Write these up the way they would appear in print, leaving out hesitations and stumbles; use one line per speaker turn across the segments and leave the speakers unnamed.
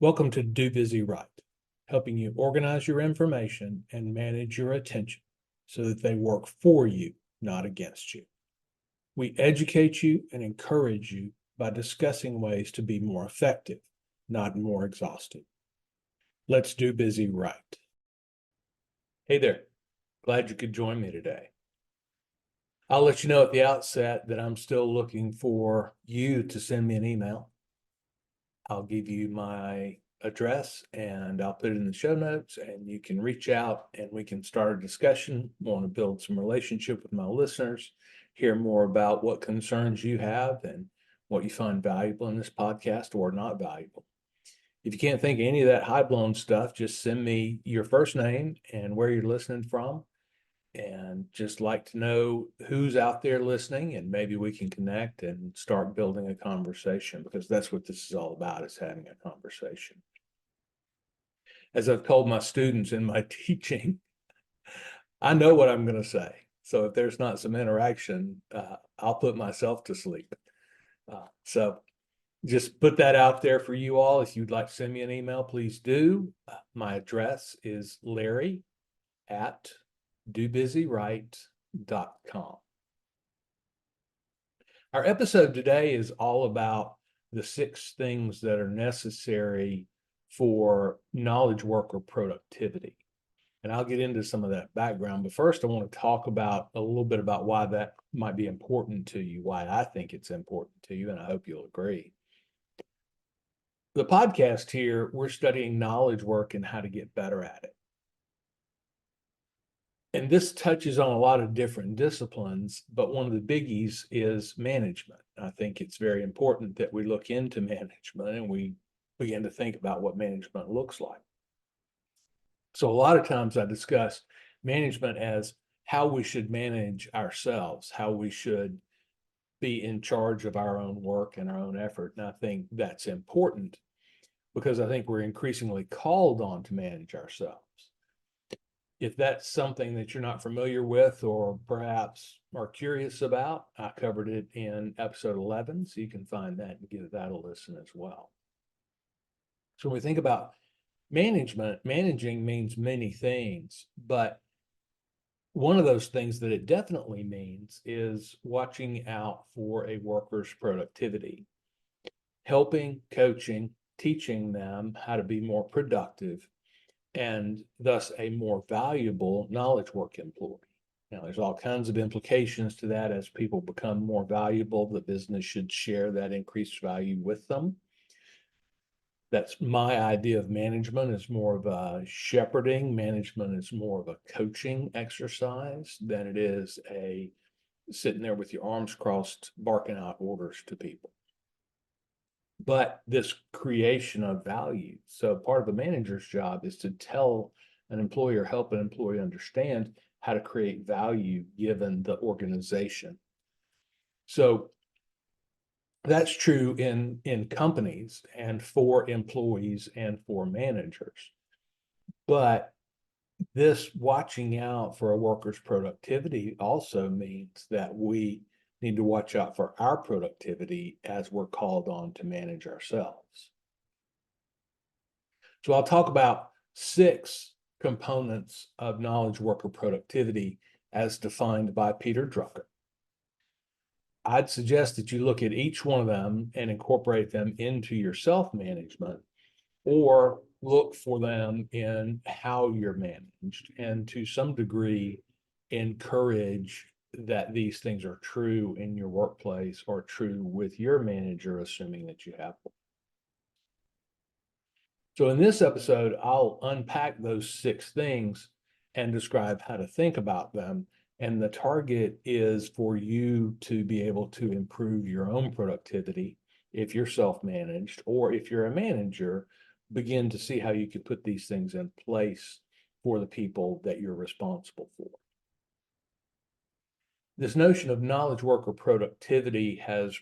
Welcome to Do Busy Right, helping you organize your information and manage your attention so that they work for you, not against you. We educate you and encourage you by discussing ways to be more effective, not more exhausted. Let's do busy right. Hey there, glad you could join me today. I'll let you know at the outset that I'm still looking for you to send me an email. I'll give you my address and I'll put it in the show notes, and you can reach out and we can start a discussion. I want to build some relationship with my listeners, hear more about what concerns you have and what you find valuable in this podcast or not valuable. If you can't think of any of that high-blown stuff, just send me your first name and where you're listening from, and just like to know who's out there listening, and maybe we can connect and start building a conversation, because that's what this is all about, is having a conversation. As I've told my students in my teaching, I know what I'm going to say. So if there's not some interaction, I'll put myself to sleep. So just put that out there for you all. If you'd like to send me an email, please do. My address is larry@dobusywright.com. Our episode today is all about the 6 things that are necessary for knowledge worker productivity. And I'll get into some of that background, but first I want to talk about a little bit about why that might be important to you, why I think it's important to you, and I hope you'll agree. The podcast here, we're studying knowledge work and how to get better at it. And this touches on a lot of different disciplines, but one of the biggies is management. I think it's very important that we look into management and we begin to think about what management looks like. So a lot of times I discuss management as how we should manage ourselves, how we should be in charge of our own work and our own effort. And I think that's important because I think we're increasingly called on to manage ourselves. If that's something that you're not familiar with or perhaps are curious about, I covered it in episode 11, so you can find that and give that a listen as well. So when we think about managing means many things, but one of those things that it definitely means is watching out for a worker's productivity, helping, coaching, teaching them how to be more productive, and thus a more valuable knowledge work employee. Now, there's all kinds of implications to that. As people become more valuable, the business should share that increased value with them. That's my idea of management, is more of a shepherding. Management is more of a coaching exercise than it is a sitting there with your arms crossed, barking out orders to people. But this creation of value. So part of a manager's job is to tell an employer, help an employee understand how to create value given the organization. So that's true in companies and for employees and for managers. But this watching out for a worker's productivity also means that we need to watch out for our productivity as we're called on to manage ourselves. So I'll talk about 6 components of knowledge worker productivity as defined by Peter Drucker. I'd suggest that you look at each one of them and incorporate them into your self-management, or look for them in how you're managed, and to some degree encourage that these things are true in your workplace or true with your manager, assuming that you have one. So in this episode, I'll unpack those 6 things and describe how to think about them. And the target is for you to be able to improve your own productivity if you're self-managed, or if you're a manager, begin to see how you could put these things in place for the people that you're responsible for. This notion of knowledge worker productivity has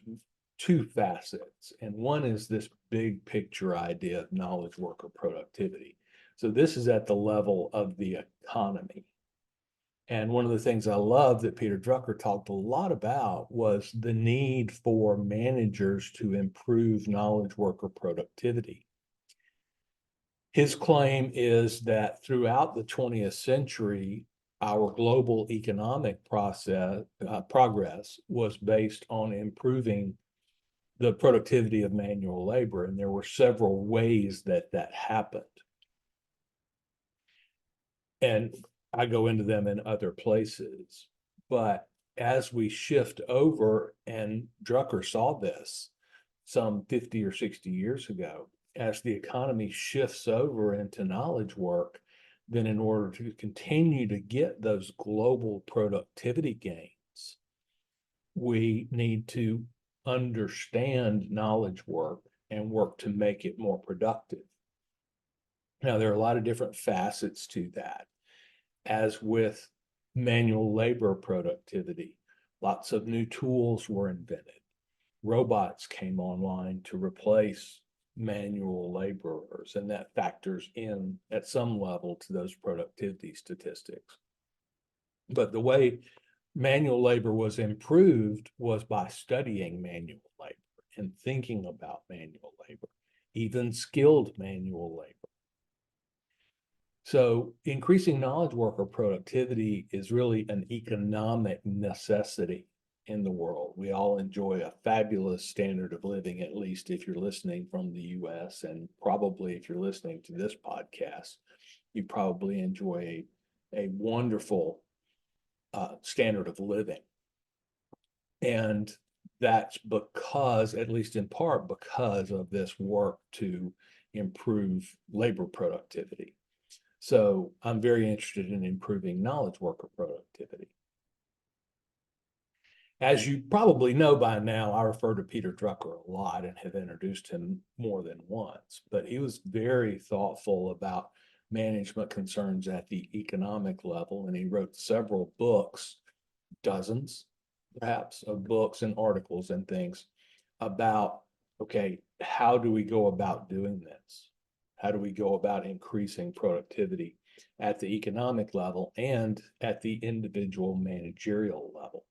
2 facets, and one is this big picture idea of knowledge worker productivity. So this is at the level of the economy. And one of the things I love that Peter Drucker talked a lot about was the need for managers to improve knowledge worker productivity. His claim is that throughout the 20th century, our global economic progress was based on improving the productivity of manual labor, and there were several ways that that happened. And I go into them in other places. But as we shift over, and Drucker saw this some 50 or 60 years ago, as the economy shifts over into knowledge work, then in order to continue to get those global productivity gains, we need to understand knowledge work and work to make it more productive. Now, there are a lot of different facets to that. As with manual labor productivity, lots of new tools were invented. Robots came online to replace manual laborers, and that factors in at some level to those productivity statistics. But the way manual labor was improved was by studying manual labor and thinking about manual labor, even skilled manual labor. So increasing knowledge worker productivity is really an economic necessity in the world. We all enjoy a fabulous standard of living, at least if you're listening from the US, and probably if you're listening to this podcast, you probably enjoy a wonderful standard of living. And that's because, at least in part, because of this work to improve labor productivity. So I'm very interested in improving knowledge worker productivity. As you probably know by now, I refer to Peter Drucker a lot and have introduced him more than once, but he was very thoughtful about management concerns at the economic level, and he wrote several books, dozens perhaps, of books and articles and things about, okay, how do we go about doing this? How do we go about increasing productivity at the economic level and at the individual managerial level?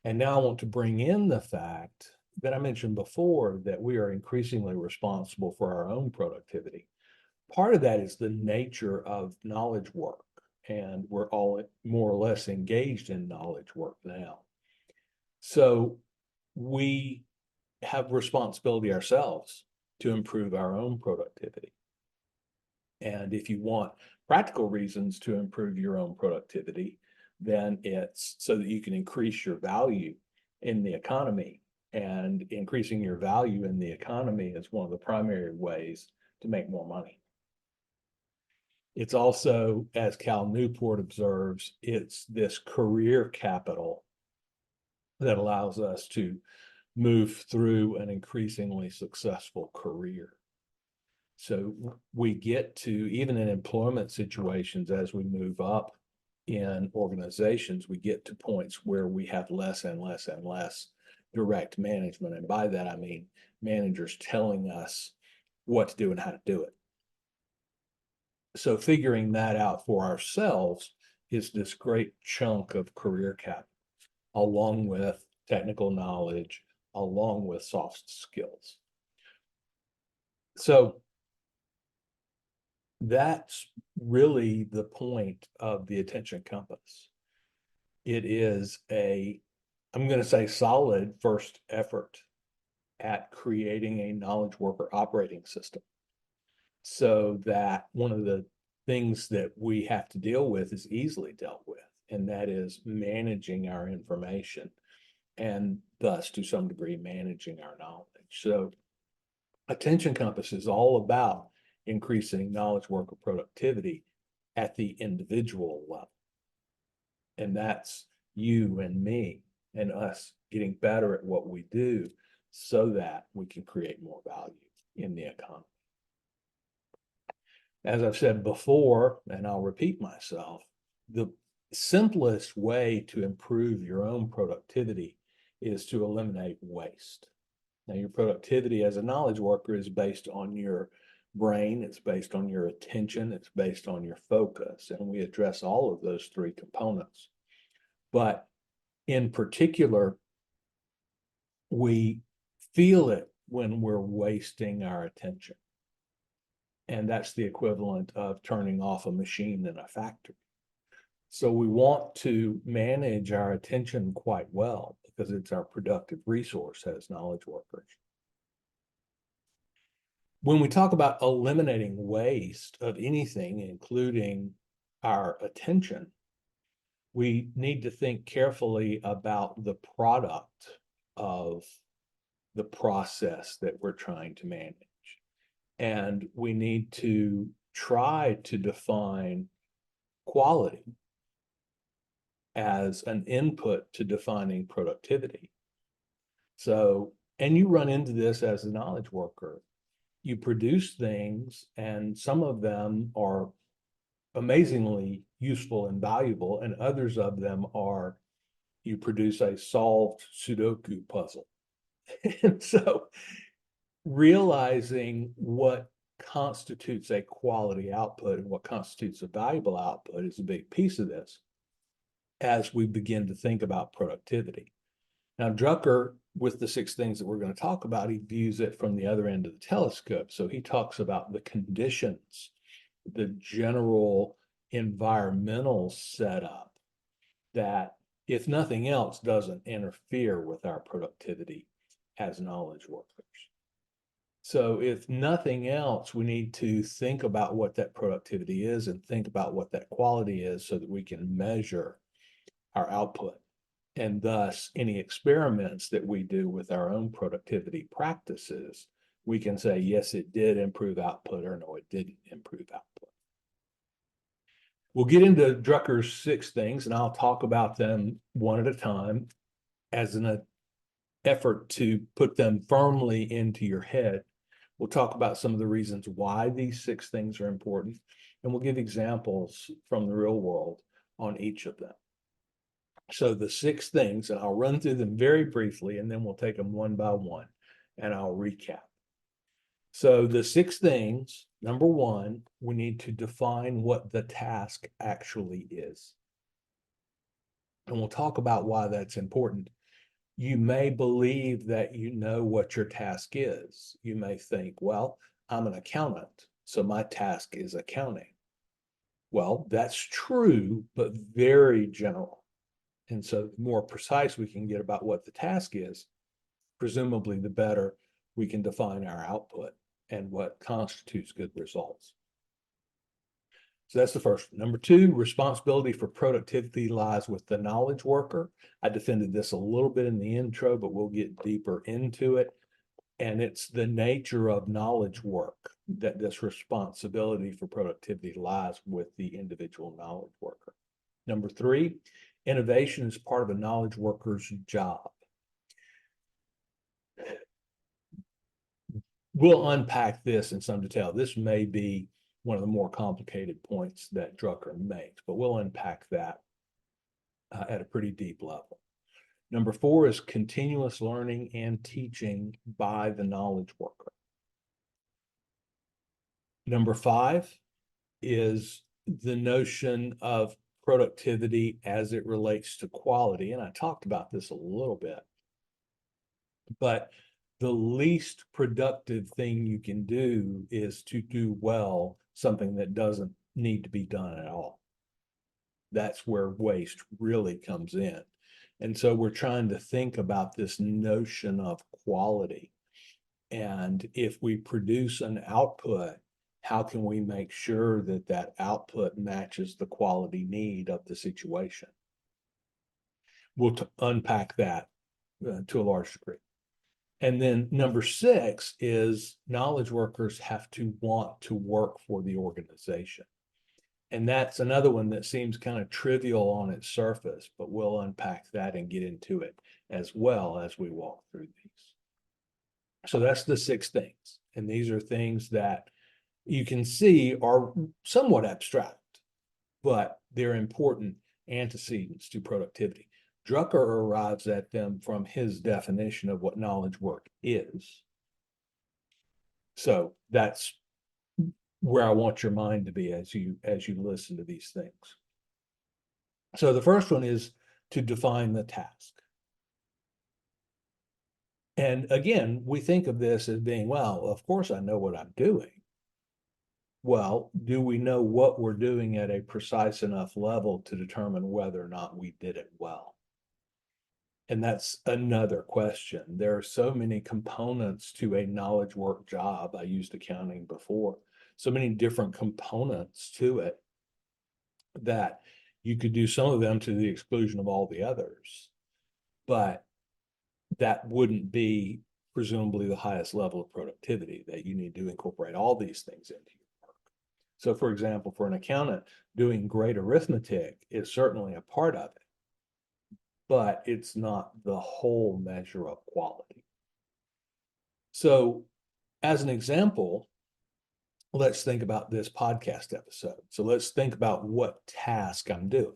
And now I want to bring in the fact that I mentioned before, that we are increasingly responsible for our own productivity. Part of that is the nature of knowledge work, and we're all more or less engaged in knowledge work now. So we have responsibility ourselves to improve our own productivity. And if you want practical reasons to improve your own productivity, then it's so that you can increase your value in the economy. And increasing your value in the economy is one of the primary ways to make more money. It's also, as Cal Newport observes, it's this career capital that allows us to move through an increasingly successful career. So we get to, even in employment situations, as we move up in organizations, we get to points where we have less and less and less direct management. And by that, I mean managers telling us what to do and how to do it. So figuring that out for ourselves is this great chunk of career capital, along with technical knowledge, along with soft skills. So that's really the point of the attention compass. It is I'm going to say, solid first effort at creating a knowledge worker operating system, so that one of the things that we have to deal with is easily dealt with, and that is managing our information, and thus, to some degree, managing our knowledge. So attention compass is all about increasing knowledge worker productivity at the individual level. And that's you and me and us getting better at what we do so that we can create more value in the economy. As I've said before, and I'll repeat myself, the simplest way to improve your own productivity is to eliminate waste. Now, your productivity as a knowledge worker is based on your brain, it's based on your attention, it's based on your focus, and we address all of those three components. But in particular, we feel it when we're wasting our attention. And that's the equivalent of turning off a machine in a factory. So we want to manage our attention quite well because it's our productive resource as knowledge workers. When we talk about eliminating waste of anything, including our attention, we need to think carefully about the product of the process that we're trying to manage. And we need to try to define quality as an input to defining productivity. So, and you run into this as a knowledge worker. You produce things, and some of them are amazingly useful and valuable, and others of them are you produce a solved Sudoku puzzle. And so realizing what constitutes a quality output and what constitutes a valuable output is a big piece of this as we begin to think about productivity. Now, Drucker, with the 6 things that we're going to talk about, he views it from the other end of the telescope. So he talks about the conditions, the general environmental setup that, if nothing else, doesn't interfere with our productivity as knowledge workers. So if nothing else, we need to think about what that productivity is and think about what that quality is so that we can measure our output. And thus, any experiments that we do with our own productivity practices, we can say, yes, it did improve output, or no, it didn't improve output. We'll get into Drucker's 6 things, and I'll talk about them one at a time as an effort to put them firmly into your head. We'll talk about some of the reasons why these 6 things are important, and we'll give examples from the real world on each of them. So the 6 things, and I'll run through them very briefly, and then we'll take them one by one, and I'll recap. So the 6 things, number 1, we need to define what the task actually is. And we'll talk about why that's important. You may believe that you know what your task is. You may think, well, I'm an accountant, so my task is accounting. Well, that's true, but very general. And so the more precise we can get about what the task is, presumably the better we can define our output and what constitutes good results. So that's the first one. Number 2, responsibility for productivity lies with the knowledge worker. I defended this a little bit in the intro, but we'll get deeper into it. And it's the nature of knowledge work that this responsibility for productivity lies with the individual knowledge worker. Number 3, innovation is part of a knowledge worker's job. We'll unpack this in some detail. This may be one of the more complicated points that Drucker makes, but we'll unpack that at a pretty deep level. Number 4 is continuous learning and teaching by the knowledge worker. Number 5 is the notion of productivity as it relates to quality. And I talked about this a little bit, but the least productive thing you can do is to do well something that doesn't need to be done at all. That's where waste really comes in. And so we're trying to think about this notion of quality. And if we produce an output, how can we make sure that that output matches the quality need of the situation? We'll unpack that to a large degree. And then number 6 is knowledge workers have to want to work for the organization. And that's another one that seems kind of trivial on its surface, but we'll unpack that and get into it as well as we walk through these. So that's the 6 things. And these are things that you can see are somewhat abstract, but they're important antecedents to productivity. Drucker arrives at them from his definition of what knowledge work is. So that's where I want your mind to be as you listen to these things. So the first one is to define the task. And again, we think of this as being, well, of course I know what I'm doing. Well, do we know what we're doing at a precise enough level to determine whether or not we did it well? And that's another question. There are so many components to a knowledge work job. I used accounting before. So many different components to it that you could do some of them to the exclusion of all the others. But that wouldn't be presumably the highest level of productivity, that you need to incorporate all these things into your work. So for example, for an accountant, doing great arithmetic is certainly a part of it, but it's not the whole measure of quality. So as an example, let's think about this podcast episode. So let's think about what task I'm doing.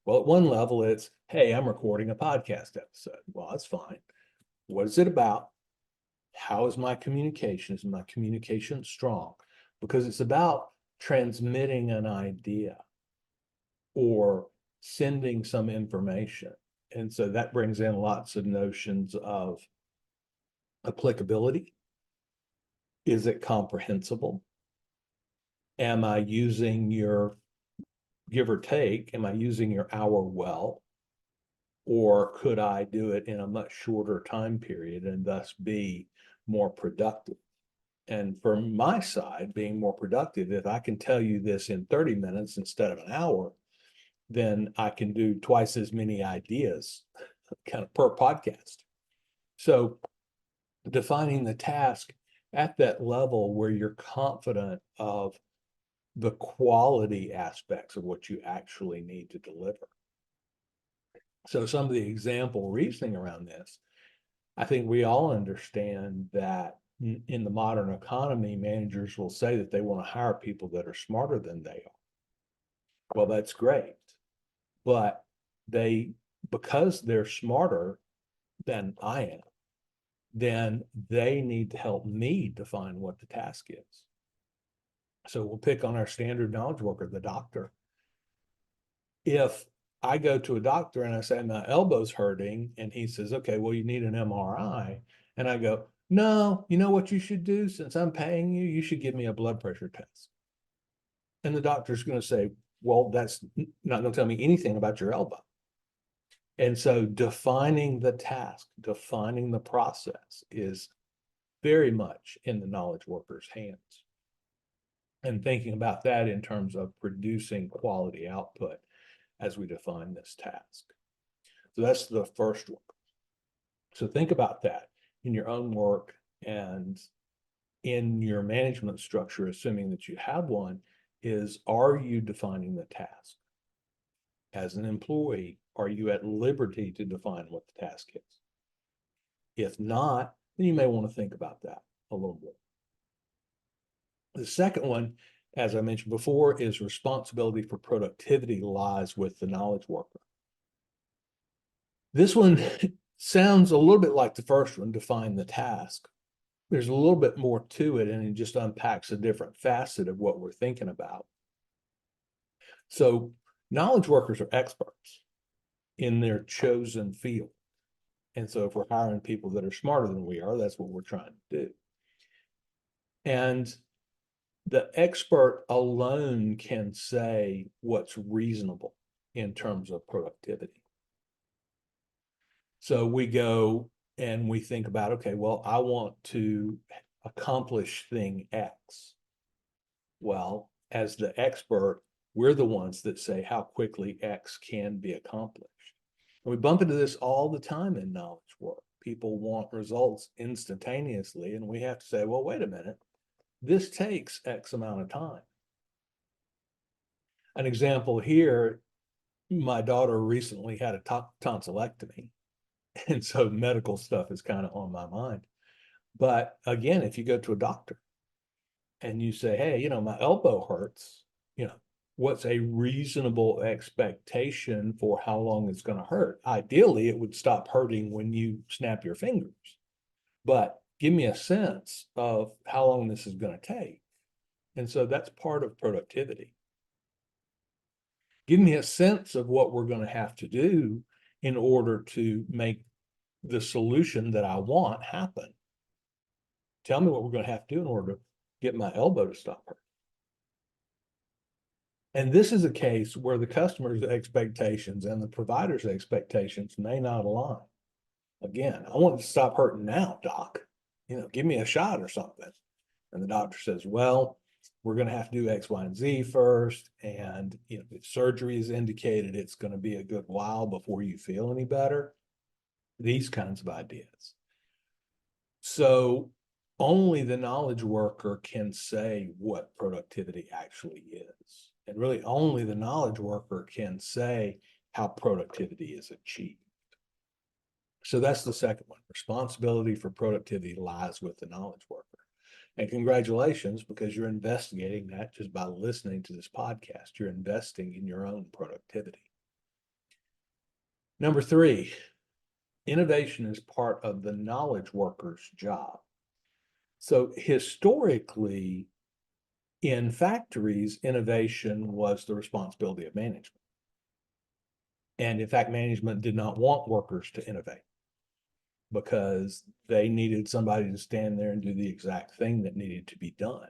Well, at one level, it's, hey, I'm recording a podcast episode. Well, that's fine. What is it about? How is my communication? Is my communication strong? Because it's about transmitting an idea or sending some information. And so that brings in lots of notions of applicability. Is it comprehensible? Am I using your, give or take, am I using your hour well? Or could I do it in a much shorter time period and thus be more productive? And from my side, being more productive, if I can tell you this in 30 minutes instead of an hour, then I can do twice as many ideas kind of per podcast. So defining the task at that level where you're confident of the quality aspects of what you actually need to deliver. So some of the example reasoning around this, I think we all understand that in the modern economy, managers will say that they want to hire people that are smarter than they are. Well, that's great, but because they're smarter than I am, then they need to help me define what the task is. So we'll pick on our standard knowledge worker, the doctor. If I go to a doctor and I say my elbow's hurting, and he says, okay, well, you need an MRI. And I go, no, you know what you should do? Since I'm paying you, you should give me a blood pressure test. And the doctor's going to say, well, that's not going to tell me anything about your elbow. And so defining the task, defining the process is very much in the knowledge worker's hands. And thinking about that in terms of producing quality output as we define this task. So that's the first one. So think about that in your own work and in your management structure, assuming that you have one, is, are you defining the task? As an employee, are you at liberty to define what the task is? If not, then you may want to think about that a little bit. The second one, as I mentioned before, is responsibility for productivity lies with the knowledge worker. This one sounds a little bit like the first one, define the task. There's a little bit more to it, and it just unpacks a different facet of what we're thinking about. So knowledge workers are experts in their chosen field. And so if we're hiring people that are smarter than we are, that's what we're trying to do. And the expert alone can say what's reasonable in terms of productivity. So we go and we think about, okay, well, I want to accomplish thing X. Well, as the expert, we're the ones that say how quickly X can be accomplished. And we bump into this all the time in knowledge work. People want results instantaneously, and we have to say, well, wait a minute, this takes X amount of time. An example here, my daughter recently had a tonsillectomy, and so medical stuff is kind of on my mind. But again, if you go to a doctor and you say, hey, you know, my elbow hurts, you know, what's a reasonable expectation for how long it's going to hurt? Ideally, it would stop hurting when you snap your fingers, but give me a sense of how long this is going to take. And so that's part of productivity. Give me a sense of what we're going to have to do in order to make the solution that I want happen. Tell me what we're going to have to do in order to get my elbow to stop hurting. And this is a case where the customer's expectations and the provider's expectations may not align. Again, I want to stop hurting now, doc. Give me a shot or something. And the doctor says, well, we're going to have to do X, Y, and Z first. And, if surgery is indicated, it's going to be a good while before you feel any better. These kinds of ideas. So only the knowledge worker can say what productivity actually is. And really only the knowledge worker can say how productivity is achieved. So that's the second one. Responsibility for productivity lies with the knowledge worker. And congratulations, because you're investigating that just by listening to this podcast. You're investing in your own productivity. Number 3, innovation is part of the knowledge worker's job. So historically, in factories, innovation was the responsibility of management. And in fact, management did not want workers to innovate because they needed somebody to stand there and do the exact thing that needed to be done.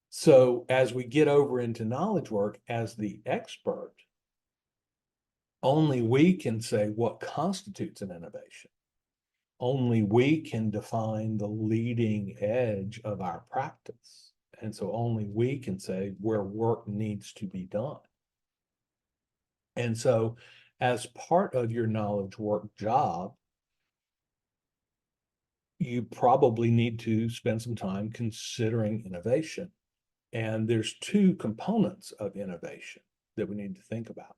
So as we get over into knowledge work, as the expert, only we can say what constitutes an innovation. Only we can define the leading edge of our practice. And so only we can say where work needs to be done. And so as part of your knowledge work job, you probably need to spend some time considering innovation. And there's 2 components of innovation that we need to think about.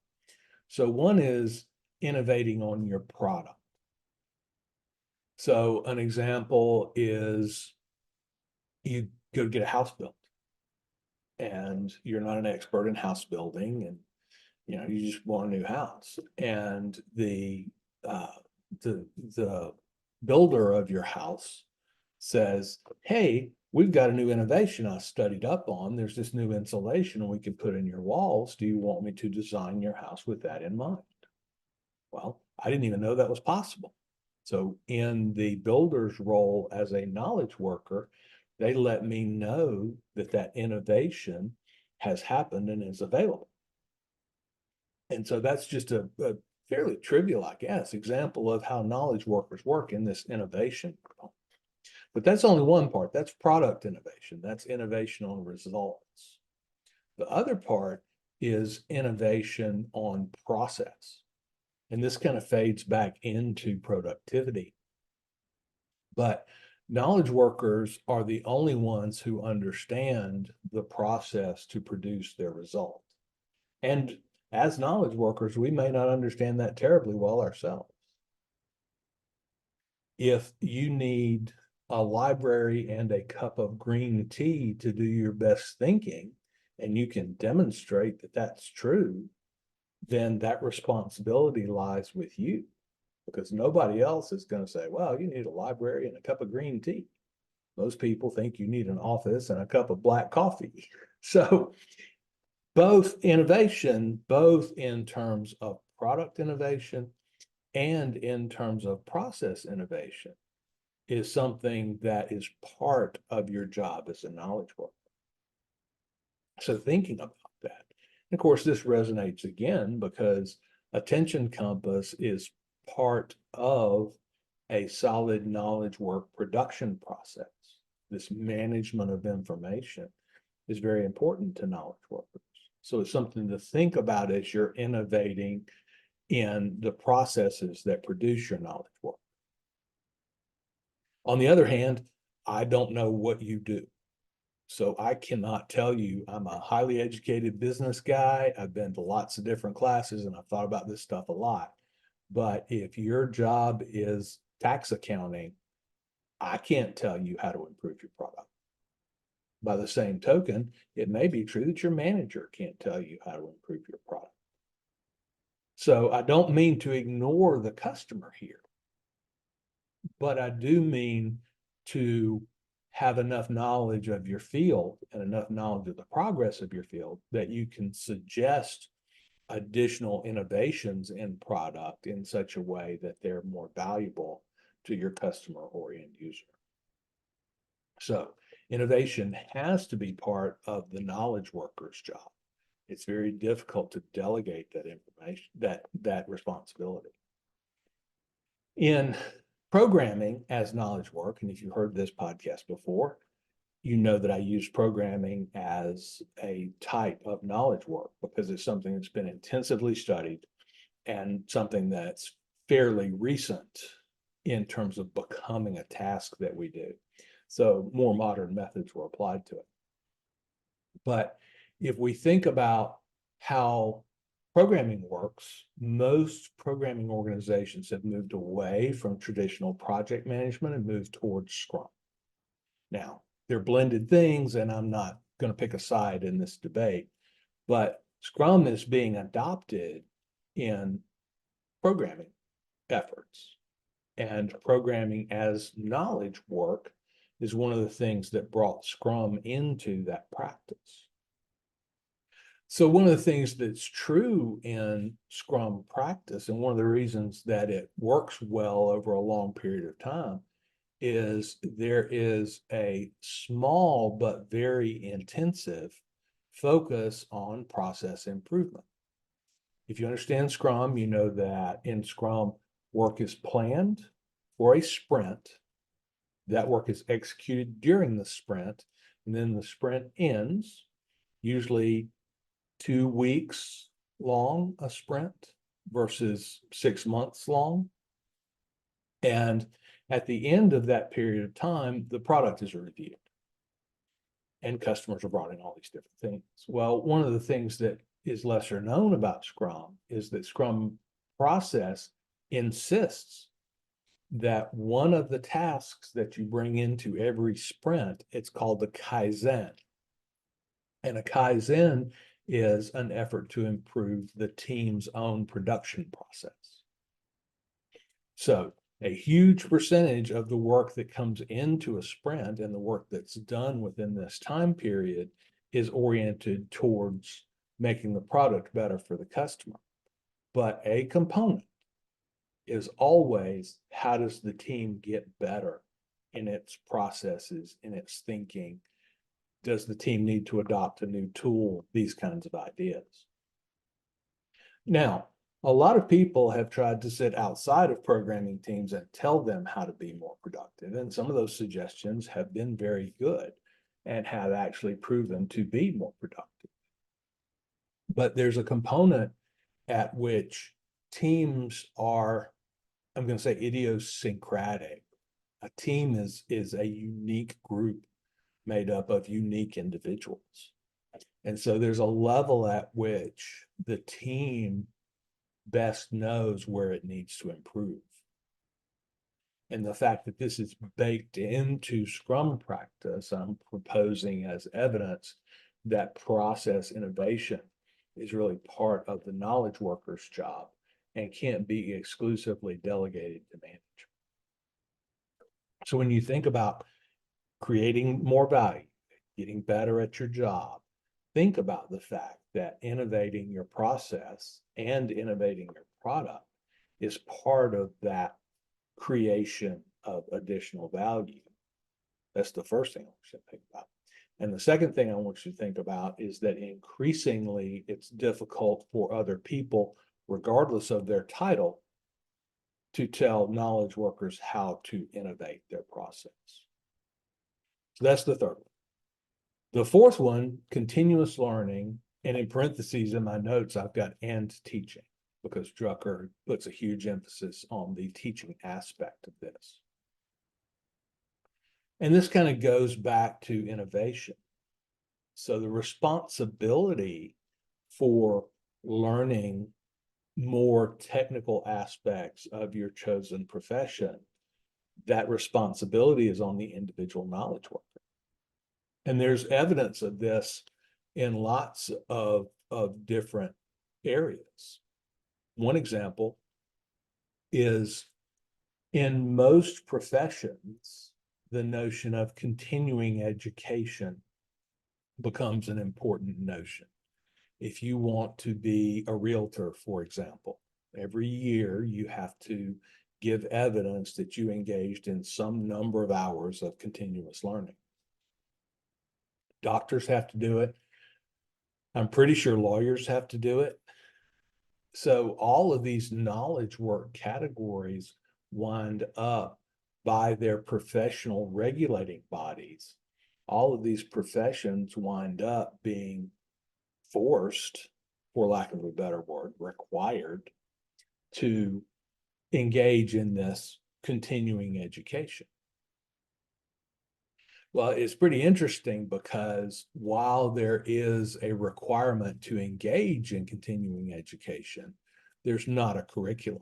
So one is innovating on your product. So an example is you go get a house built and you're not an expert in house building, and you just want a new house, and the builder of your house says, hey, we've got a new innovation I studied up on. There's this new insulation and we can put in your walls. Do you want me to design your house with that in mind? Well, I didn't even know that was possible. So in the builder's role as a knowledge worker, they let me know that that innovation has happened and is available. And so that's just a fairly trivial, I guess, example of how knowledge workers work in this innovation. But that's only one part. That's product innovation. That's innovation on results. The other part is innovation on process. And this kind of fades back into productivity. But knowledge workers are the only ones who understand the process to produce their result. And as knowledge workers, we may not understand that terribly well ourselves. If you need a library and a cup of green tea to do your best thinking, and you can demonstrate that that's true, then that responsibility lies with you, because nobody else is going to say, well, you need a library and a cup of green tea. Most people think you need an office and a cup of black coffee. So both innovation, both in terms of product innovation and in terms of process innovation, is something that is part of your job as a knowledge worker. So thinking about that, of course, this resonates again because attention compass is part of a solid knowledge work production process. This management of information is very important to knowledge workers. So it's something to think about as you're innovating in the processes that produce your knowledge work. On the other hand, I don't know what you do. So I cannot tell you. I'm a highly educated business guy. I've been to lots of different classes and I've thought about this stuff a lot. But if your job is tax accounting, I can't tell you how to improve your product. By the same token, it may be true that your manager can't tell you how to improve your product. So I don't mean to ignore the customer here, but I do mean to have enough knowledge of your field and enough knowledge of the progress of your field that you can suggest additional innovations in product in such a way that they're more valuable to your customer or end user. So innovation has to be part of the knowledge worker's job. It's very difficult to delegate that information, that responsibility. In programming as knowledge work, and if you heard this podcast before, you know that I use programming as a type of knowledge work because it's something that's been intensively studied and something that's fairly recent in terms of becoming a task that we do. So more modern methods were applied to it. But if we think about how programming works, most programming organizations have moved away from traditional project management and moved towards Scrum. Now, they're blended things, and I'm not going to pick a side in this debate, but Scrum is being adopted in programming efforts. And programming as knowledge work is one of the things that brought Scrum into that practice. So one of the things that's true in Scrum practice, and one of the reasons that it works well over a long period of time, is there is a small but very intensive focus on process improvement. If you understand Scrum, you know that in Scrum, work is planned for a sprint. That work is executed during the sprint, and then the sprint ends, usually 2 weeks long, a sprint versus 6 months long. And at the end of that period of time, the product is reviewed and customers are brought in all these different things. Well, one of the things that is lesser known about Scrum is that Scrum process insists that one of the tasks that you bring into every sprint, it's called the Kaizen. And a Kaizen is an effort to improve the team's own production process. So a huge percentage of the work that comes into a sprint and the work that's done within this time period is oriented towards making the product better for the customer. But a component is always, how does the team get better in its processes, in its thinking? Does the team need to adopt a new tool? These kinds of ideas. Now, a lot of people have tried to sit outside of programming teams and tell them how to be more productive. And some of those suggestions have been very good and have actually proven to be more productive. But there's a component at which teams are, I'm going to say, idiosyncratic. A team is a unique group made up of unique individuals. And so there's a level at which the team best knows where it needs to improve. And the fact that this is baked into Scrum practice, I'm proposing as evidence that process innovation is really part of the knowledge worker's job and can't be exclusively delegated to management. So when you think about creating more value, getting better at your job, think about the fact that innovating your process and innovating your product is part of that creation of additional value. That's the first thing I want you to think about. And the second thing I want you to think about is that increasingly it's difficult for other people, regardless of their title, to tell knowledge workers how to innovate their process. So that's the third one. The fourth one, continuous learning, and in parentheses in my notes, I've got and teaching, because Drucker puts a huge emphasis on the teaching aspect of this. And this kind of goes back to innovation. So the responsibility for learning more technical aspects of your chosen profession, that responsibility is on the individual knowledge worker. And there's evidence of this in lots of different areas. One example is in most professions, the notion of continuing education becomes an important notion. If you want to be a realtor, for example, every year you have to give evidence that you engaged in some number of hours of continuous learning. Doctors have to do it. I'm pretty sure lawyers have to do it. So all of these knowledge work categories wind up by their professional regulating bodies. All of these professions wind up being forced, for lack of a better word, required to engage in this continuing education. Well, it's pretty interesting because while there is a requirement to engage in continuing education, there's not a curriculum.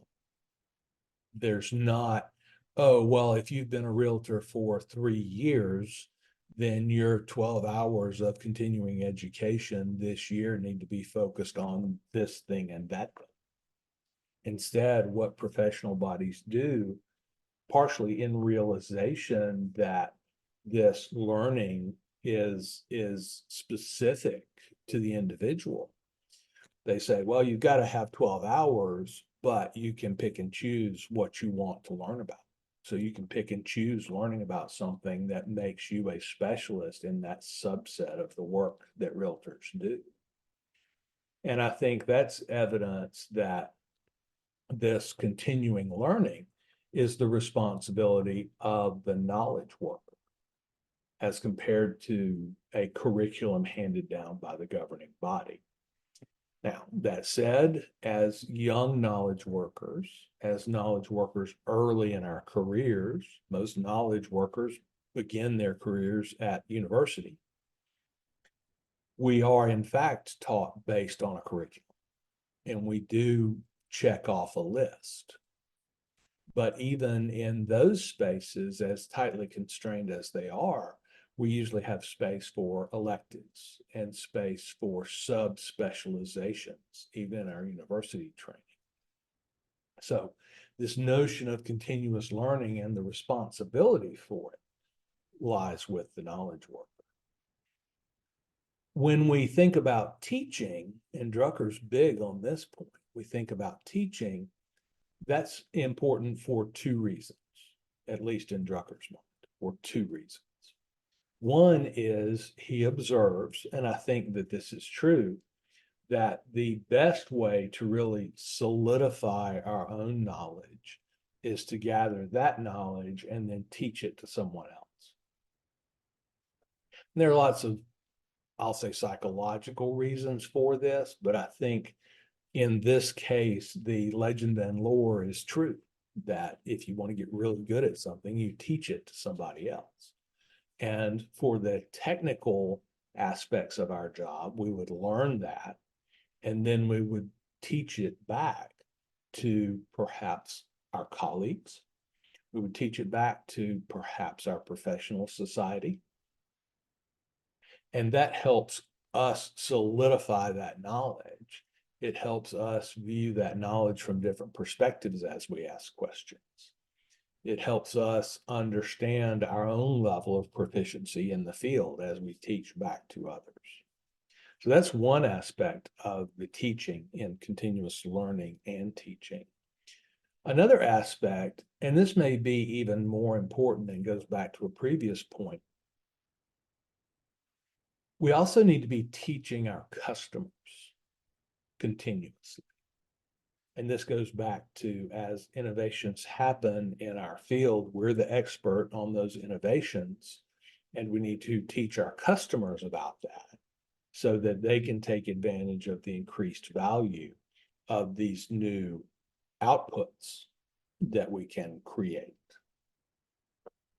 There's not, oh, well, if you've been a realtor for 3 years, then your 12 hours of continuing education this year need to be focused on this thing and that thing. Instead, what professional bodies do, partially in realization that this learning is specific to the individual. They say, well, you've got to have 12 hours, but you can pick and choose what you want to learn about. So you can pick and choose learning about something that makes you a specialist in that subset of the work that realtors do. And I think that's evidence that this continuing learning is the responsibility of the knowledge worker as compared to a curriculum handed down by the governing body. Now, that said, as young knowledge workers, as knowledge workers early in our careers, most knowledge workers begin their careers at university. We are, in fact, taught based on a curriculum, and we do check off a list. But even in those spaces, as tightly constrained as they are, we usually have space for electives and space for sub-specializations, even in our university training. So this notion of continuous learning and the responsibility for it lies with the knowledge worker. When we think about teaching, and Drucker's big on this point, we think about teaching, that's important for 2 reasons, at least in Drucker's mind, for 2 reasons. One is he observes, and I think that this is true, that the best way to really solidify our own knowledge is to gather that knowledge and then teach it to someone else. And there are lots of, I'll say, psychological reasons for this, but I think in this case, the legend and lore is true, that if you want to get really good at something, you teach it to somebody else. And for the technical aspects of our job, we would learn that, and then we would teach it back to perhaps our colleagues. We would teach it back to perhaps our professional society. And that helps us solidify that knowledge. It helps us view that knowledge from different perspectives as we ask questions. It helps us understand our own level of proficiency in the field as we teach back to others. So that's one aspect of the teaching in continuous learning and teaching. Another aspect, and this may be even more important and goes back to a previous point, we also need to be teaching our customers continuously. And this goes back to, as innovations happen in our field, we're the expert on those innovations, and we need to teach our customers about that so that they can take advantage of the increased value of these new outputs that we can create.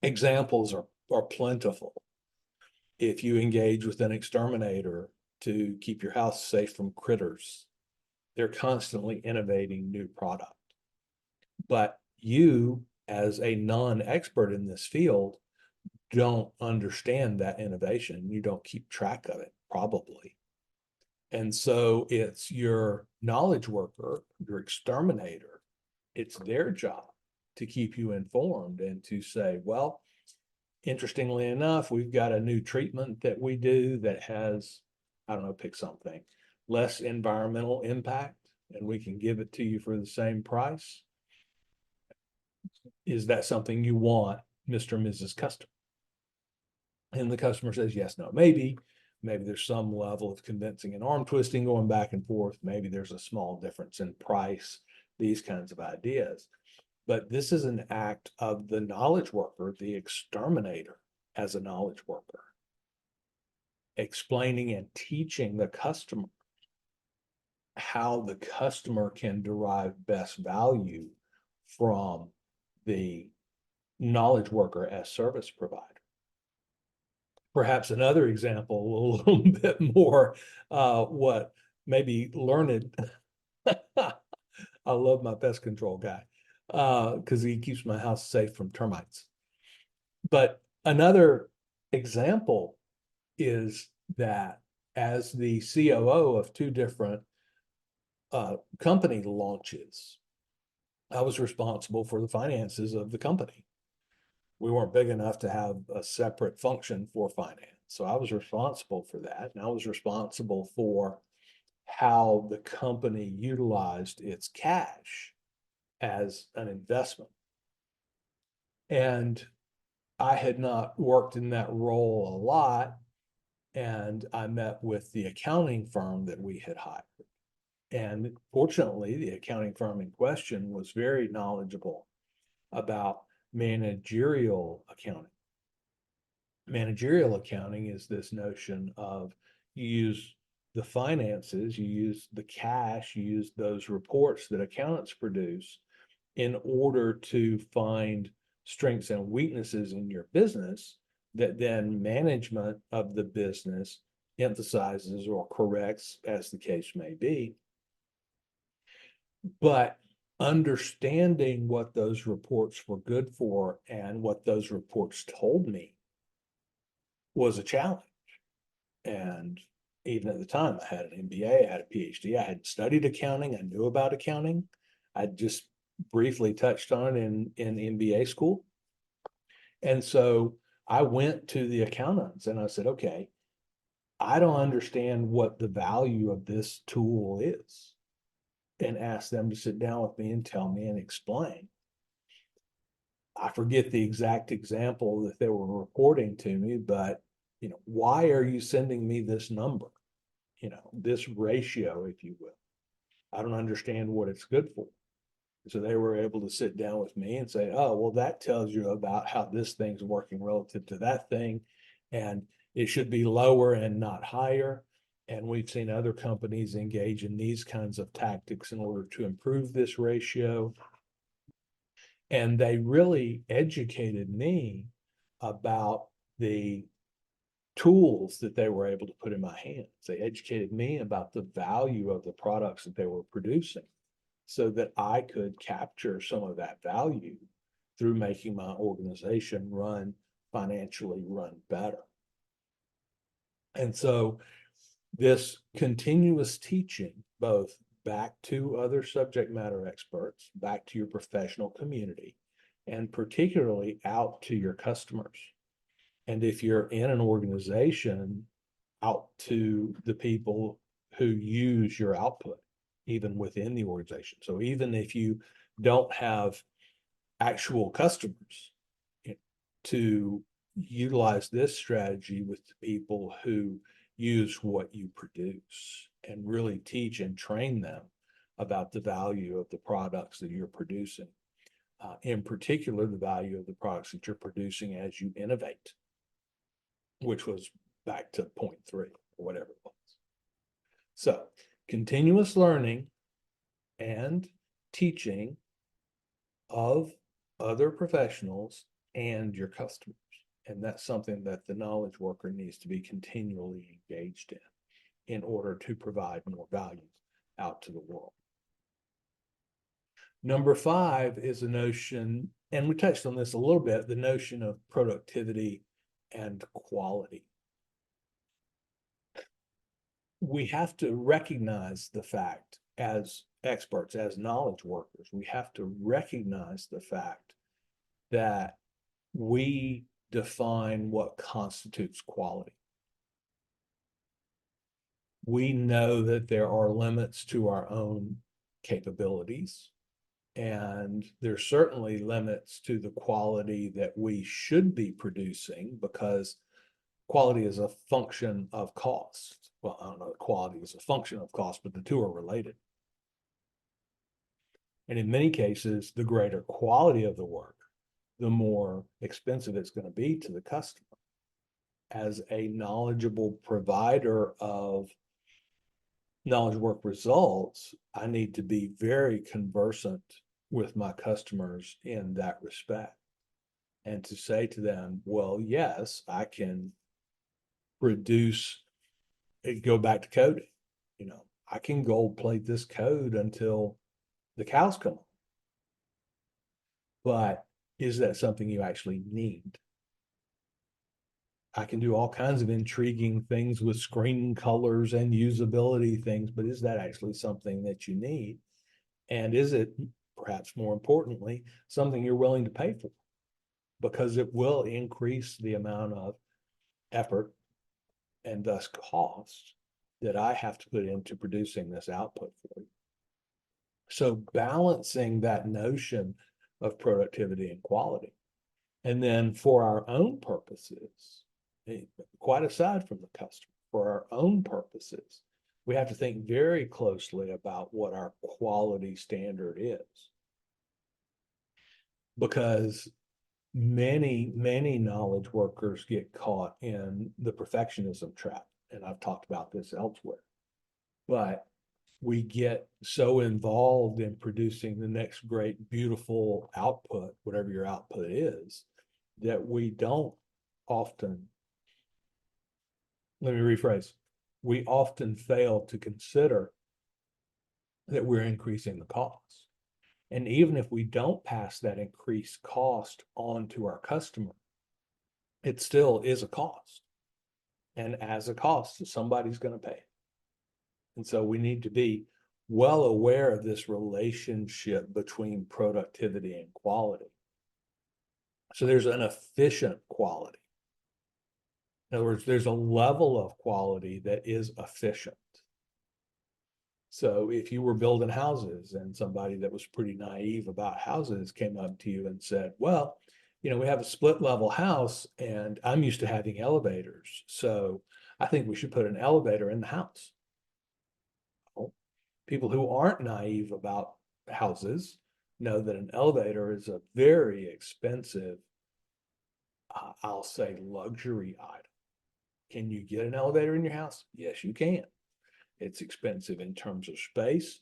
Examples are plentiful. If you engage with an exterminator to keep your house safe from critters, they're constantly innovating new product. But you, as a non-expert in this field, don't understand that innovation. You don't keep track of it, probably. And so it's your knowledge worker, your exterminator, it's their job to keep you informed and to say, well, interestingly enough, we've got a new treatment that we do that has, I don't know, pick something, less environmental impact, and we can give it to you for the same price. Is that something you want, Mr. and Mrs. Customer? And the customer says, yes, no, maybe, Maybe there's some level of convincing and arm twisting going back and forth. Maybe there's a small difference in price, these kinds of ideas. But this is an act of the knowledge worker, the exterminator, as a knowledge worker, explaining and teaching the customer how the customer can derive best value from the knowledge worker as service provider. Perhaps another example, a little bit more what maybe learned. I love my pest control guy because he keeps my house safe from termites. But another example is that as the COO of two different company launches, I was responsible for the finances of the company. We weren't big enough to have a separate function for finance. So I was responsible for that. And I was responsible for how the company utilized its cash as an investment. And I had not worked in that role a lot. And I met with the accounting firm that we had hired. And fortunately, the accounting firm in question was very knowledgeable about managerial accounting. Managerial accounting is this notion of you use the finances, you use the cash, you use those reports that accountants produce in order to find strengths and weaknesses in your business that then management of the business emphasizes or corrects, as the case may be. But understanding what those reports were good for and what those reports told me was a challenge. And even at the time, I had an MBA, I had a PhD, I had studied accounting, I knew about accounting. I just briefly touched on it in MBA school. And so I went to the accountants and I said, okay, I don't understand what the value of this tool is, and asked them to sit down with me and tell me and explain. I forget the exact example that they were reporting to me, but why are you sending me this number? This ratio, if you will. I don't understand what it's good for. So they were able to sit down with me and say, oh, well, that tells you about how this thing's working relative to that thing. And it should be lower and not higher. And we've seen other companies engage in these kinds of tactics in order to improve this ratio. And they really educated me about the tools that they were able to put in my hands. They educated me about the value of the products that they were producing so that I could capture some of that value through making my organization financially run better. And so this continuous teaching, both back to other subject matter experts, back to your professional community, and particularly out to your customers. And if you're in an organization, out to the people who use your output, even within the organization. So even if you don't have actual customers, to utilize this strategy with the people who use what you produce and really teach and train them about the value of the products that you're producing. In particular, the value of the products that you're producing as you innovate, which was back to point 3 or whatever it was. So continuous learning and teaching of other professionals and your customers. And that's something that the knowledge worker needs to be continually engaged in order to provide more value out to the world. Number 5 is a notion, and we touched on this a little bit, the notion of productivity and quality. We have to recognize the fact as experts, as knowledge workers, we have to recognize the fact that we define what constitutes quality. We know that there are limits to our own capabilities, and there's certainly limits to the quality that we should be producing, because quality is a function of cost. Well, I don't know, quality is a function of cost, but the two are related. And in many cases, the greater quality of the work, the more expensive it's going to be to the customer. As a knowledgeable provider of knowledge work results, I need to be very conversant with my customers in that respect. And to say to them, well, yes, I can reduce, go back to coding. I can gold plate this code until the cows come home. But is that something you actually need? I can do all kinds of intriguing things with screen colors and usability things, but is that actually something that you need? And is it, perhaps more importantly, something you're willing to pay for? Because it will increase the amount of effort and thus cost that I have to put into producing this output for you. So balancing that notion of productivity and quality. And then for our own purposes, quite aside from the customer, for our own purposes, we have to think very closely about what our quality standard is. Because many knowledge workers get caught in the perfectionism trap. And I've talked about this elsewhere. But we get so involved in producing the next great, beautiful output, whatever your output is, that we don't often, let me rephrase, we often fail to consider that we're increasing the cost. And even if we don't pass that increased cost on to our customer, it still is a cost. And as a cost, somebody's going to pay. And so we need to be well aware of this relationship between productivity and quality. So there's an efficient quality. In other words, there's a level of quality that is efficient. So if you were building houses and somebody that was pretty naive about houses came up to you and said, well, we have a split level house and I'm used to having elevators. So I think we should put an elevator in the house. Well, people who aren't naive about houses know that an elevator is a very expensive, I'll say, luxury item. Can you get an elevator in your house? Yes, you can. It's expensive in terms of space.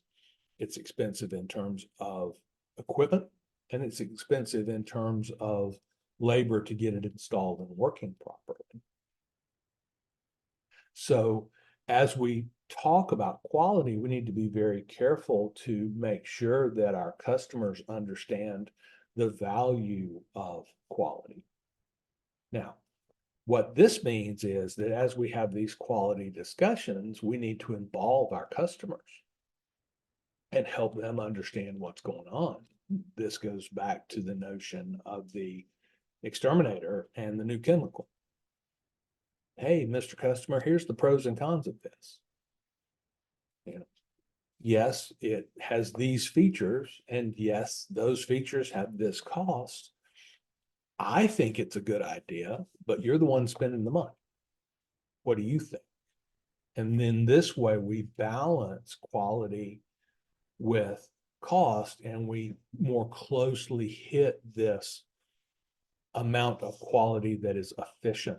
It's expensive in terms of equipment, and it's expensive in terms of labor to get it installed and working properly. So as we talk about quality, we need to be very careful to make sure that our customers understand the value of quality. Now, what this means is that as we have these quality discussions, we need to involve our customers and help them understand what's going on. This goes back to the notion of the exterminator and the new chemical. Hey, Mr. Customer, here's the pros and cons of this. Yes, it has these features, and yes, those features have this cost. I think it's a good idea, but you're the one spending the money. What do you think? And then this way we balance quality with cost, and we more closely hit this amount of quality that is efficient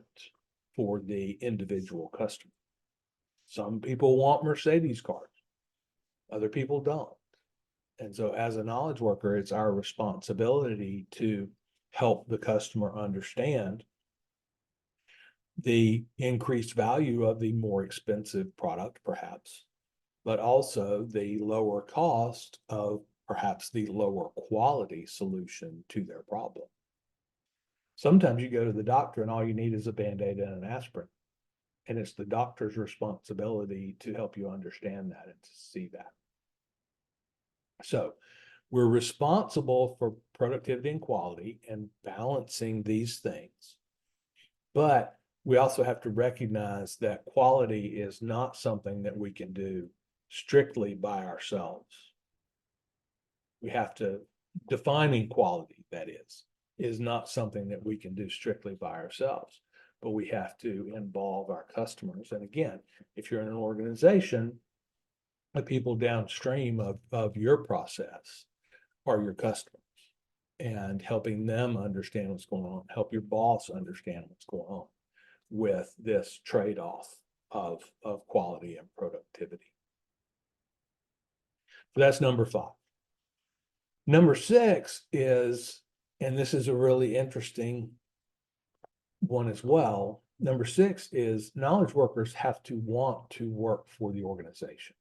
for the individual customer. Some people want Mercedes cars, other people don't. And so as a knowledge worker, it's our responsibility to help the customer understand the increased value of the more expensive product, perhaps, but also the lower cost of perhaps the lower quality solution to their problem. Sometimes you go to the doctor and all you need is a Band-Aid and an aspirin. And it's the doctor's responsibility to help you understand that and to see that. So we're responsible for productivity and quality and balancing these things. But we also have to recognize that quality is not something that we can do strictly by ourselves. We have to, defining quality, that is not something that we can do strictly by ourselves. but we have to involve our customers. And again, if you're in an organization, the people downstream of your process are your customers, and helping them understand what's going on, help your boss understand what's going on with this trade-off of quality and productivity. So that's number 5. Number 6 is, and this is a really interesting one as well. Number 6 is knowledge workers have to want to work for the organization.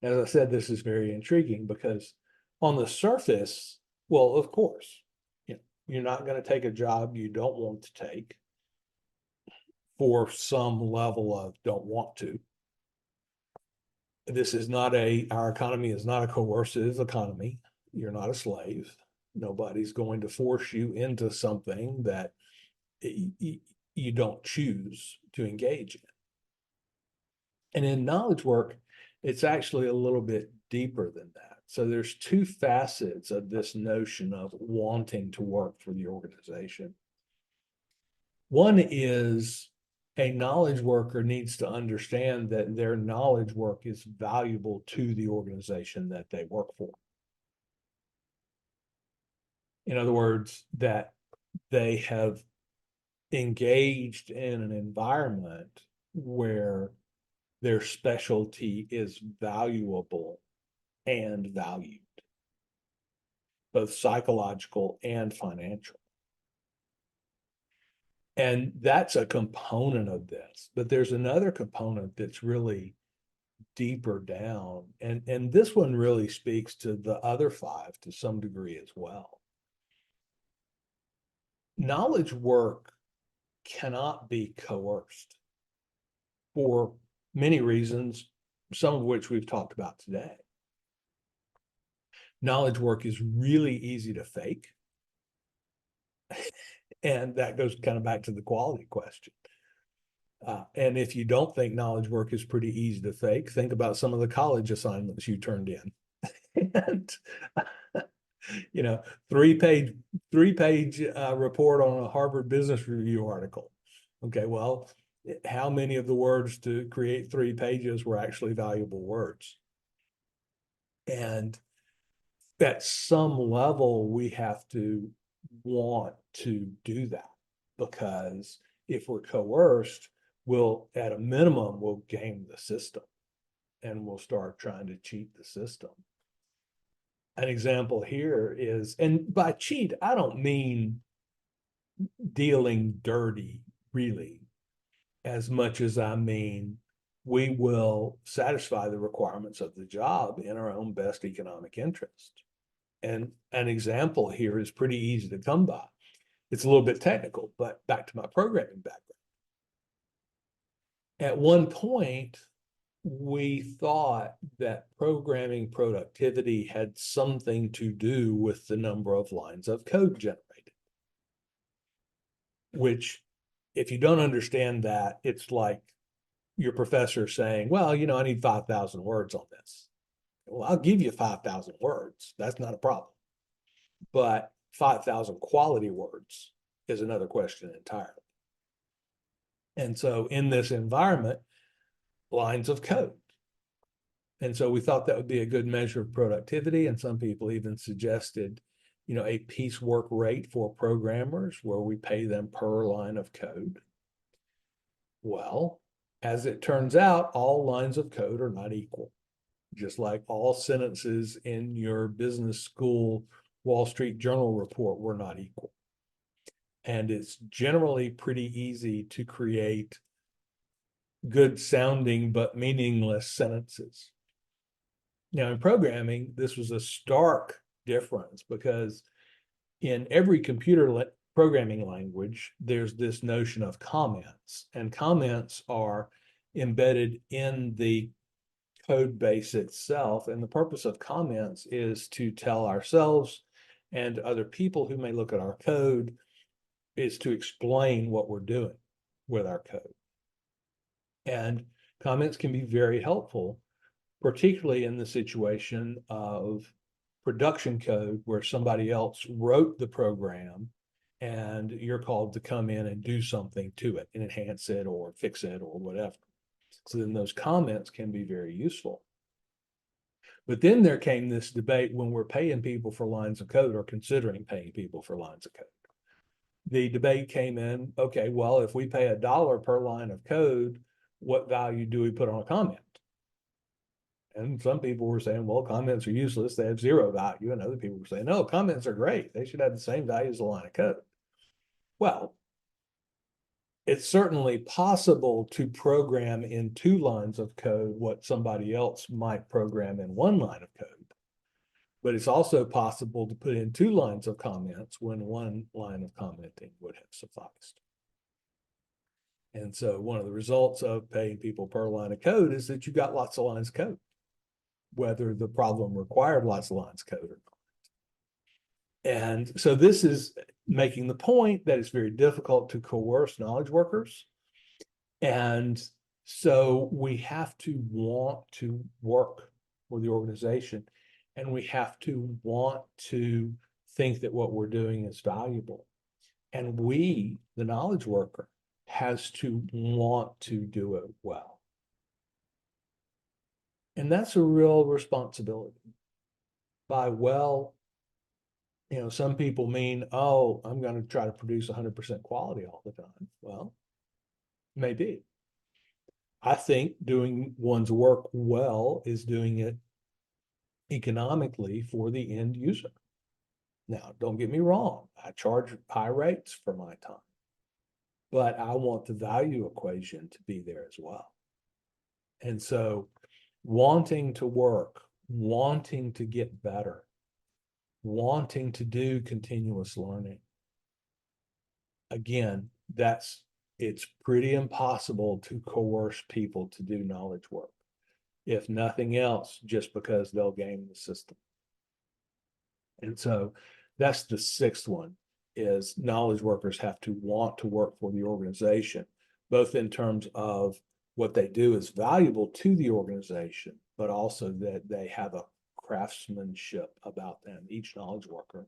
As I said, this is very intriguing because on the surface, well, of course, you're not going to take a job you don't want to take for some level of don't want to. This is not our economy is not a coercive economy. You're not a slave. Nobody's going to force you into something that you don't choose to engage in. And in knowledge work, it's actually a little bit deeper than that. So there's 2 facets of this notion of wanting to work for the organization. One is a knowledge worker needs to understand that their knowledge work is valuable to the organization that they work for. In other words, that they have engaged in an environment where their specialty is valuable and valued, both psychological and financial. And that's a component of this, but there's another component that's really deeper down. And this one really speaks to the other 5 to some degree as well. Knowledge work cannot be coerced for many reasons, some of which we've talked about today. Knowledge work is really easy to fake. And that goes kind of back to the quality question. And if you don't think knowledge work is pretty easy to fake, think about some of the college assignments you turned in. And, 3-page report on a Harvard Business Review article. Okay, well, how many of the words to create 3 pages were actually valuable words? And at some level, we have to want to do that, because if we're coerced, at a minimum, we'll game the system and we'll start trying to cheat the system. An example here is, and by cheat, I don't mean dealing dirty, really, as much as I mean we will satisfy the requirements of the job in our own best economic interest. And an example here is pretty easy to come by. It's a little bit technical, but back to my programming background. At one point, we thought that programming productivity had something to do with the number of lines of code generated. Which, if you don't understand that, it's like your professor saying, well, I need 5,000 words on this. Well, I'll give you 5,000 words. That's not a problem. But 5,000 quality words is another question entirely. And so in this environment, lines of code. And so we thought that would be a good measure of productivity. And some people even suggested, a piecework rate for programmers where we pay them per line of code. Well, as it turns out, all lines of code are not equal. Just like all sentences in your business school Wall Street Journal report were not equal. And it's generally pretty easy to create good sounding but meaningless sentences. Now, in programming, this was a stark difference, because in every computer programming language, there's this notion of comments, and comments are embedded in the code base itself. And the purpose of comments is to tell ourselves and other people who may look at our code, is to explain what we're doing with our code. And comments can be very helpful, particularly in the situation of production code where somebody else wrote the program and you're called to come in and do something to it and enhance it or fix it or whatever. So then those comments can be very useful. But then there came this debate when we're paying people for lines of code or considering paying people for lines of code. The debate came in, okay, well, if we pay $1 per line of code, what value do we put on a comment? And some people were saying, well, comments are useless. They have zero value. And other people were saying, no, comments are great. They should have the same value as a line of code. Well, it's certainly possible to program in 2 lines of code what somebody else might program in 1 line of code. But it's also possible to put in 2 lines of comments when 1 line of commenting would have sufficed. And so one of the results of paying people per line of code is that you got lots of lines of code, whether the problem required lots of lines of code or not. And so this is making the point that it's very difficult to coerce knowledge workers. And so we have to want to work for the organization, and we have to want to think that what we're doing is valuable. And we, the knowledge worker, has to want to do it well. And that's a real responsibility. By well, some people mean, oh, I'm going to try to produce 100% quality all the time. Well, maybe. I think doing one's work well is doing it economically for the end user. Now, don't get me wrong. I charge high rates for my time, but I want the value equation to be there as well. And so wanting to work, wanting to get better, wanting to do continuous learning. Again, it's pretty impossible to coerce people to do knowledge work. If nothing else, just because they'll game the system. And so that's the 6th one, is knowledge workers have to want to work for the organization, both in terms of what they do is valuable to the organization, but also that they have a craftsmanship about them. Each knowledge worker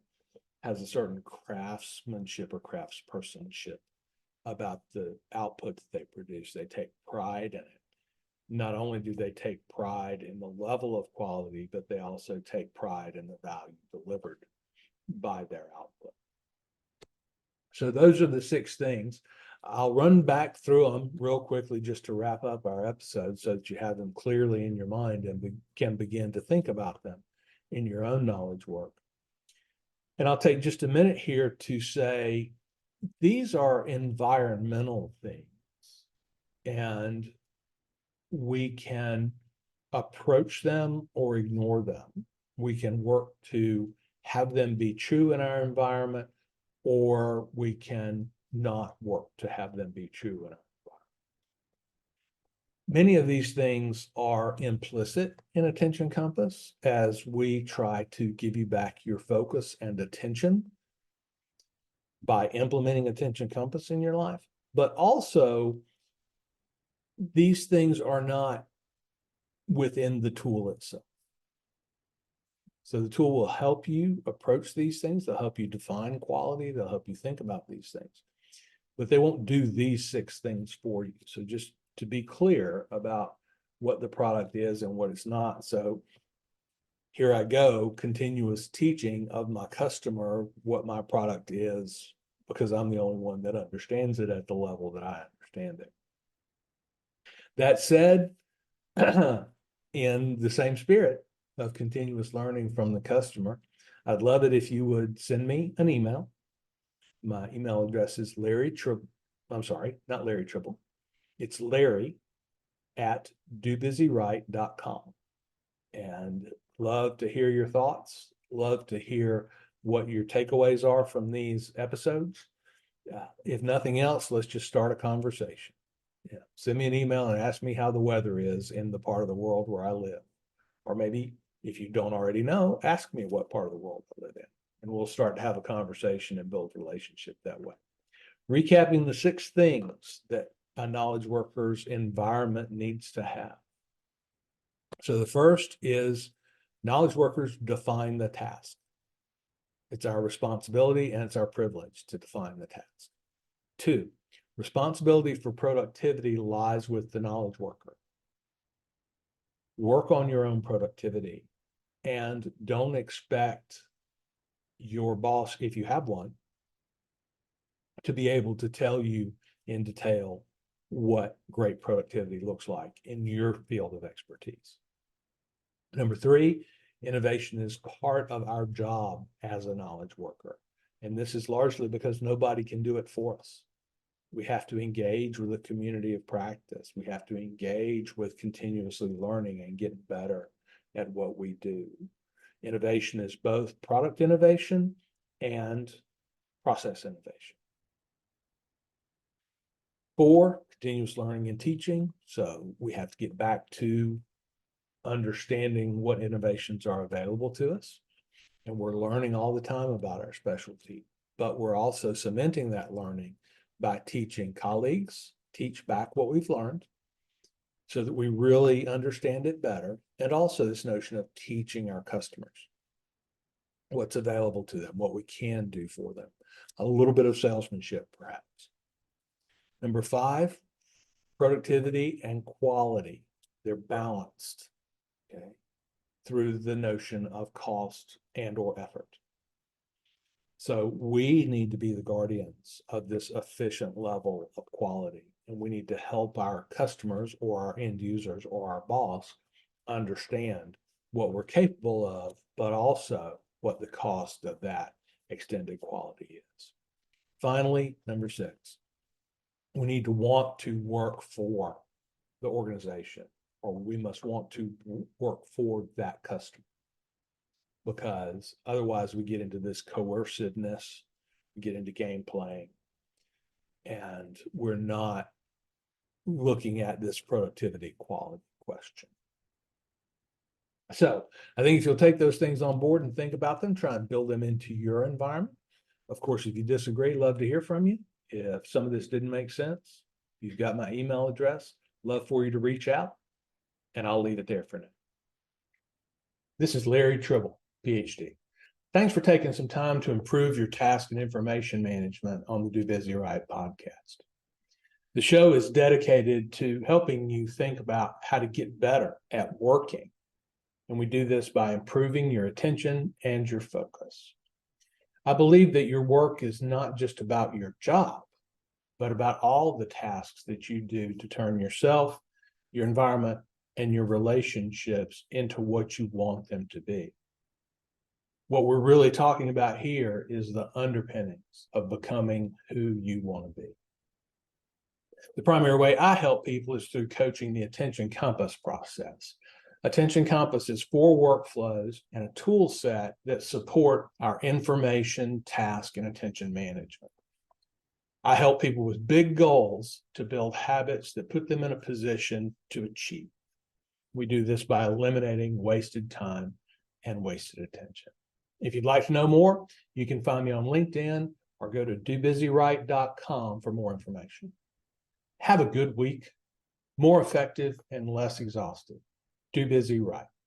has a certain craftsmanship or craftspersonship about the output that they produce. They take pride in it. Not only do they take pride in the level of quality, but they also take pride in the value delivered by their output. So those are the 6 things. I'll run back through them real quickly just to wrap up our episode so that you have them clearly in your mind and can begin to think about them in your own knowledge work. And I'll take just a minute here to say these are environmental things, and we can approach them or ignore them. We can work to have them be true in our environment, or we can not work to have them be true in our environment. Many of these things are implicit in Attention Compass as we try to give you back your focus and attention by implementing Attention Compass in your life. But also, these things are not within the tool itself. So the tool will help you approach these things. They'll help you define quality. They'll help you think about these things. But they won't do these 6 things for you. So just to be clear about what the product is and what it's not. So here I go, continuous teaching of my customer what my product is, because I'm the only one that understands it at the level that I understand it. That said, in the same spirit of continuous learning from the customer, I'd love it if you would send me an email. My email address is not Larry Tribble. It's Larry@dobusywrite.com. And love to hear your thoughts. Love to hear what your takeaways are from these episodes. If nothing else, let's just start a conversation. Send me an email and ask me how the weather is in the part of the world where I live. Or maybe if you don't already know, ask me what part of the world I live in. And we'll start to have a conversation and build relationship that way. Recapping the 6 things that a knowledge worker's environment needs to have. So the first is knowledge workers define the task. It's our responsibility and it's our privilege to define the task. 2, responsibility for productivity lies with the knowledge worker. Work on your own productivity and don't expect your boss, if you have one, to be able to tell you in detail what great productivity looks like in your field of expertise. Number 3, innovation is part of our job as a knowledge worker. And this is largely because nobody can do it for us. We have to engage with a community of practice. We have to engage with continuously learning and get better at what we do. Innovation is both product innovation and process innovation. 4, continuous learning and teaching. So we have to get back to understanding what innovations are available to us. And we're learning all the time about our specialty, but we're also cementing that learning by teaching colleagues, teach back what we've learned so that we really understand it better. And also this notion of teaching our customers what's available to them, what we can do for them. A little bit of salesmanship, perhaps. Number 5, productivity and quality. They're balanced, okay, through the notion of cost and or effort. So we need to be the guardians of this efficient level of quality, and we need to help our customers or our end users or our boss understand what we're capable of, but also what the cost of that extended quality is. Finally, number 6, we need to want to work for the organization, or we must want to work for that customer, because otherwise we get into this coerciveness, we get into game playing, and we're not looking at this productivity quality question. So I think if you'll take those things on board and think about them, try and build them into your environment. Of course, if you disagree, love to hear from you. If some of this didn't make sense, you've got my email address. Love for you to reach out, and I'll leave it there for now. This is Larry Tribble, Ph.D. Thanks for taking some time to improve your task and information management on the Do Busy Right podcast. The show is dedicated to helping you think about how to get better at working. And we do this by improving your attention and your focus. I believe that your work is not just about your job, but about all the tasks that you do to turn yourself, your environment, and your relationships into what you want them to be. What we're really talking about here is the underpinnings of becoming who you want to be. The primary way I help people is through coaching the Attention Compass process. Attention Compass is 4 workflows and a tool set that support our information, task, and attention management. I help people with big goals to build habits that put them in a position to achieve. We do this by eliminating wasted time and wasted attention. If you'd like to know more, you can find me on LinkedIn or go to dobusyright.com for more information. Have a good week, more effective and less exhausted. Do Busy Right.